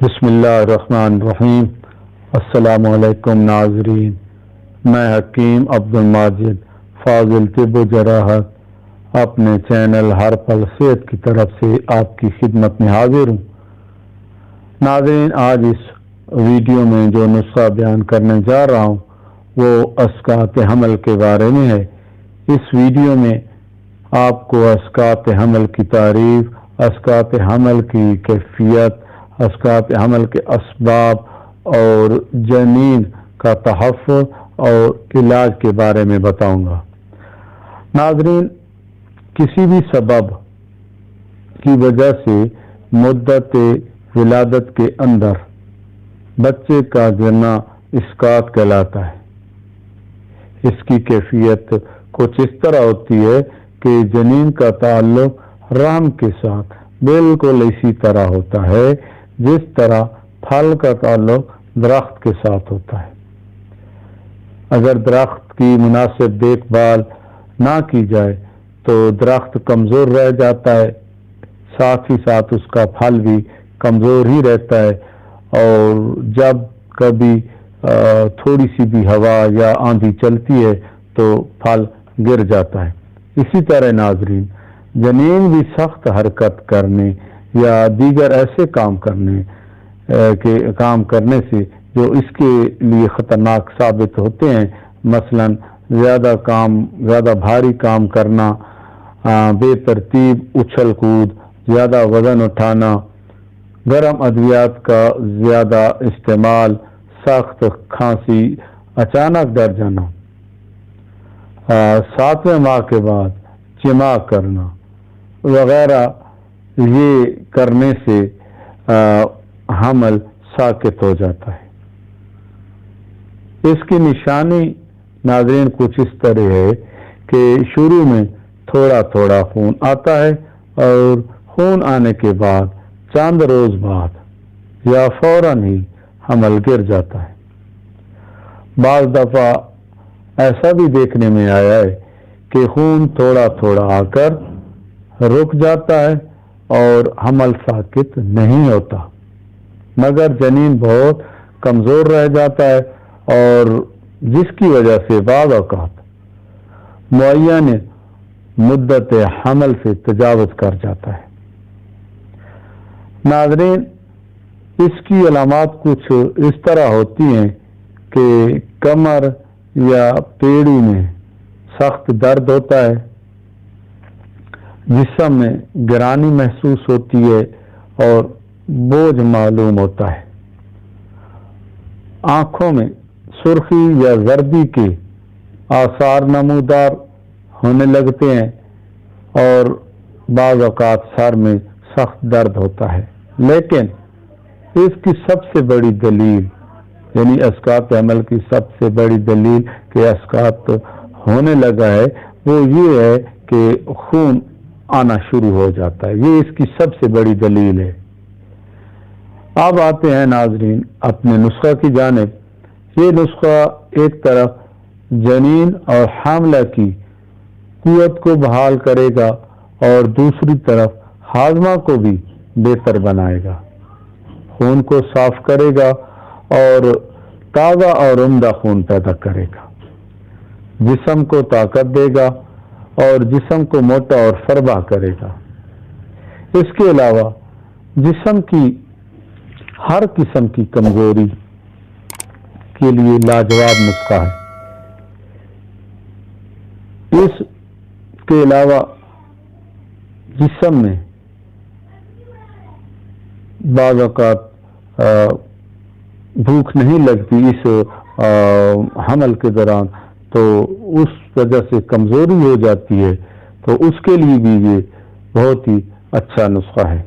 بسم اللہ الرحمن الرحیم۔ السلام علیکم ناظرین، میں حکیم عبدالماجد فاضل طب و جراحت اپنے چینل ہر پل صحت کی طرف سے آپ کی خدمت میں حاضر ہوں۔ ناظرین، آج اس ویڈیو میں جو نسخہ بیان کرنے جا رہا ہوں وہ اسقاط حمل کے بارے میں ہے۔ اس ویڈیو میں آپ کو اسقاط حمل کی تعریف، اسقاط حمل کی کیفیت، اسقاط حمل کے اسباب اور جنین کا تحفظ اور علاج کے بارے میں بتاؤں گا۔ ناظرین، کسی بھی سبب کی وجہ سے مدت ولادت کے اندر بچے کا گرنا اسقاط کہلاتا ہے۔ اس کی کیفیت کچھ اس طرح ہوتی ہے کہ جنین کا تعلق رحم کے ساتھ بالکل اسی طرح ہوتا ہے جس طرح پھل کا تعلق درخت کے ساتھ ہوتا ہے۔ اگر درخت کی مناسب دیکھ بھال نہ کی جائے تو درخت کمزور رہ جاتا ہے، ساتھ ہی ساتھ اس کا پھل بھی کمزور ہی رہتا ہے، اور جب کبھی تھوڑی سی بھی ہوا یا آندھی چلتی ہے تو پھل گر جاتا ہے۔ اسی طرح ناظرین، جنین بھی سخت حرکت کرنے یا دیگر ایسے کام کرنے سے جو اس کے لیے خطرناک ثابت ہوتے ہیں، مثلا زیادہ بھاری کام کرنا، بے ترتیب اچھل کود، زیادہ وزن اٹھانا، گرم ادویات کا زیادہ استعمال، سخت کھانسی، اچانک ڈر جانا، 7ویں ماہ کے بعد جماع کرنا وغیرہ، یہ کرنے سے حمل ساقط ہو جاتا ہے۔ اس کی نشانی ناظرین کچھ اس طرح ہے کہ شروع میں تھوڑا تھوڑا خون آتا ہے، اور خون آنے کے بعد چند روز بعد یا فوراً ہی حمل گر جاتا ہے۔ بعض دفعہ ایسا بھی دیکھنے میں آیا ہے کہ خون تھوڑا تھوڑا آ کر رک جاتا ہے اور حمل ساقط نہیں ہوتا، مگر جنین بہت کمزور رہ جاتا ہے، اور جس کی وجہ سے بعض اوقات معین مدت حمل سے تجاوز کر جاتا ہے۔ ناظرین، اس کی علامات کچھ اس طرح ہوتی ہیں کہ کمر یا پیڑی میں سخت درد ہوتا ہے، جسم میں گرانی محسوس ہوتی ہے اور بوجھ معلوم ہوتا ہے، آنکھوں میں سرخی یا زردی کے آثار نمودار ہونے لگتے ہیں، اور بعض اوقات سر میں سخت درد ہوتا ہے۔ لیکن اس کی سب سے بڑی دلیل، یعنی اسقاط حمل کی سب سے بڑی دلیل کہ اسقاط ہونے لگا ہے، وہ یہ ہے کہ خون آنا شروع ہو جاتا ہے۔ یہ اس کی سب سے بڑی دلیل ہے۔ اب آتے ہیں ناظرین اپنے نسخہ کی جانب۔ یہ نسخہ ایک طرف جنین اور حاملہ کی قوت کو بحال کرے گا اور دوسری طرف ہاضمہ کو بھی بہتر بنائے گا، خون کو صاف کرے گا اور تازہ اور عمدہ خون پیدا کرے گا، جسم کو طاقت دے گا اور جسم کو موٹا اور فربا کرے گا۔ اس کے علاوہ جسم کی ہر قسم کی کمزوری کے لیے لاجواب نسخہ ہے۔ اس کے علاوہ جسم میں بعض اوقات بھوک نہیں لگتی اس حمل کے دوران، تو اس وجہ سے کمزوری ہو جاتی ہے، تو اس کے لیے بھی یہ بہت ہی اچھا نسخہ ہے،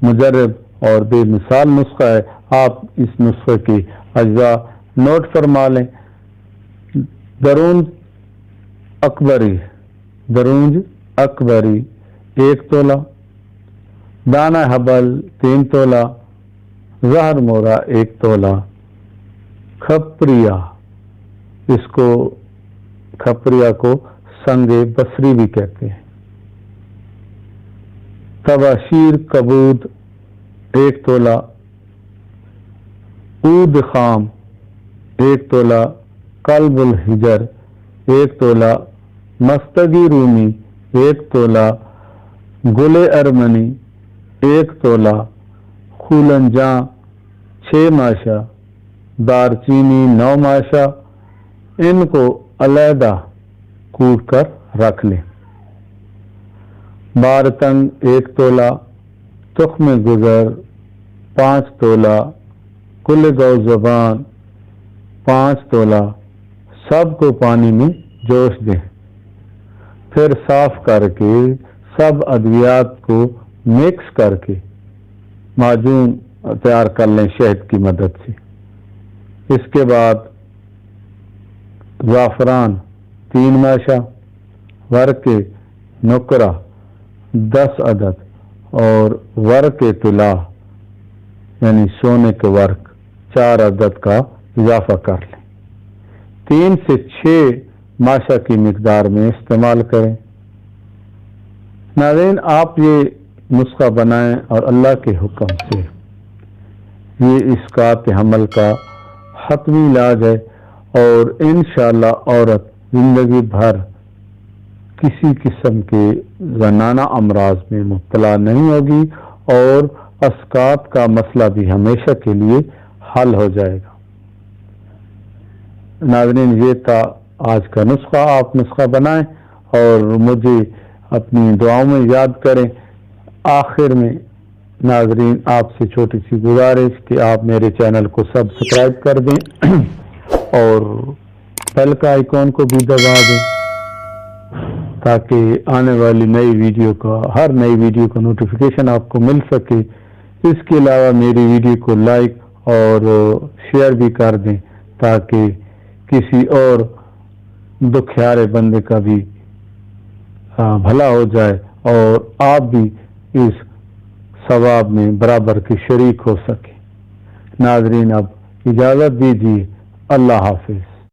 مجرب اور بے مثال نسخہ ہے۔ آپ اس نسخے کے اجزاء نوٹ فرما لیں۔ درونج اکبری 1 تولہ، دانہ حبل 3 تولہ، زہر مورا 1 تولہ، کھپریا کو سنگ بصری بھی کہتے ہیں، تباشیر کبود 1 تولہ، عود خام 1 تولہ، قلب الحجر 1 تولہ، مستگی رومی 1 تولہ، گل ارمنی 1 تولہ، خولنجاں 6 ماشا، دار چینی 9 ماشا، ان کو علیحدہ کوٹ کر رکھ لیں۔ بارتنگ 1 تولہ، تخم گزر 5 تولہ، کل گو زبان 5 تولہ، سب کو پانی میں جوش دیں، پھر صاف کر کے سب ادویات کو مکس کر کے معجون تیار کر لیں شہد کی مدد سے۔ اس کے بعد زعفران 3 ماشا، ورق نقرہ 10 عدد اور ورق طلا یعنی سونے کے ورق 4 عدد کا اضافہ کر لیں۔ 3 سے 6 ماشا کی مقدار میں استعمال کریں۔ ناظرین، آپ یہ نسخہ بنائیں اور اللہ کے حکم سے یہ اسقاط حمل کا حتمی علاج ہے، اور انشاءاللہ عورت زندگی بھر کسی قسم کے زنانہ امراض میں مبتلا نہیں ہوگی، اور اسقاط کا مسئلہ بھی ہمیشہ کے لیے حل ہو جائے گا۔ ناظرین، یہ تھا آج کا نسخہ۔ آپ نسخہ بنائیں اور مجھے اپنی دعاؤں میں یاد کریں۔ آخر میں ناظرین، آپ سے چھوٹی سی گزارش کہ آپ میرے چینل کو سبسکرائب کر دیں اور بیل کا آئیکن کو بھی دبا دیں تاکہ آنے والی ہر نئی ویڈیو کا نوٹیفیکیشن آپ کو مل سکے۔ اس کے علاوہ میری ویڈیو کو لائک اور شیئر بھی کر دیں تاکہ کسی اور دکھیارے بندے کا بھی بھلا ہو جائے اور آپ بھی اس ثواب میں برابر کے شریک ہو سکے۔ ناظرین، اب اجازت دیجیے، اللہ حافظ۔